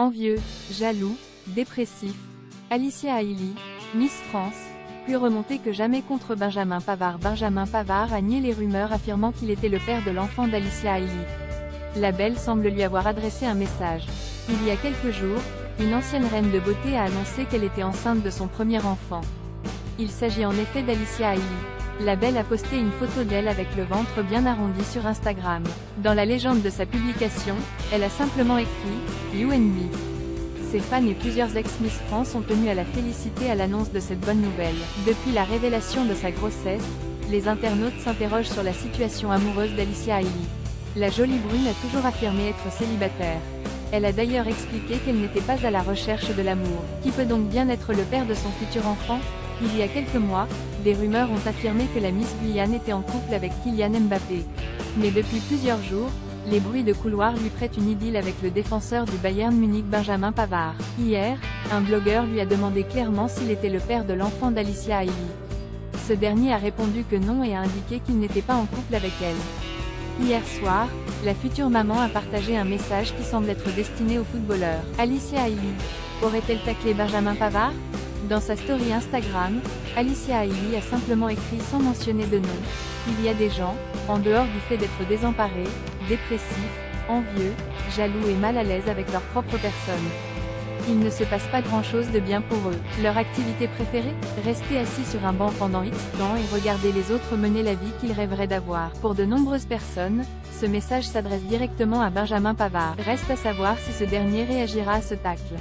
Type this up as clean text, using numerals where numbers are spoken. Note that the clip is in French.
envieux, jaloux, dépressif. Alicia Hailey, Miss France, plus remontée que jamais contre Benjamin Pavard. Benjamin Pavard a nié les rumeurs affirmant qu'il était le père de l'enfant d'Alicia Hailey. La belle semble lui avoir adressé un message. Il y a quelques jours, une ancienne reine de beauté a annoncé qu'elle était enceinte de son premier enfant. Il s'agit en effet d'Alicia Hailey. La belle a posté une photo d'elle avec le ventre bien arrondi sur Instagram. Dans la légende de sa publication, elle a simplement écrit « You and me ». Ses fans et plusieurs ex-Miss France sont tenus à la féliciter à l'annonce de cette bonne nouvelle. Depuis la révélation de sa grossesse, les internautes s'interrogent sur la situation amoureuse d'Alicia Hailey. La jolie brune a toujours affirmé être célibataire. Elle a d'ailleurs expliqué qu'elle n'était pas à la recherche de l'amour. Qui peut donc bien être le père de son futur enfant? Il y a quelques mois, des rumeurs ont affirmé que la Miss Guyane était en couple avec Kylian Mbappé. Mais depuis plusieurs jours, les bruits de couloir lui prêtent une idylle avec le défenseur du Bayern Munich Benjamin Pavard. Hier, un blogueur lui a demandé clairement s'il était le père de l'enfant d'Alicia Hailey. Ce dernier a répondu que non et a indiqué qu'il n'était pas en couple avec elle. Hier soir, la future maman a partagé un message qui semble être destiné au footballeur. Alicia Hailey aurait-elle taclé Benjamin Pavard? Dans sa story Instagram, Alicia Hailey a simplement écrit sans mentionner de nom. Il y a des gens, en dehors du fait d'être désemparés, dépressifs, envieux, jaloux et mal à l'aise avec leur propre personne. Il ne se passe pas grand-chose de bien pour eux. Leur activité préférée? Rester assis sur un banc pendant X temps et regarder les autres mener la vie qu'ils rêveraient d'avoir. Pour de nombreuses personnes, ce message s'adresse directement à Benjamin Pavard. Reste à savoir si ce dernier réagira à ce tacle.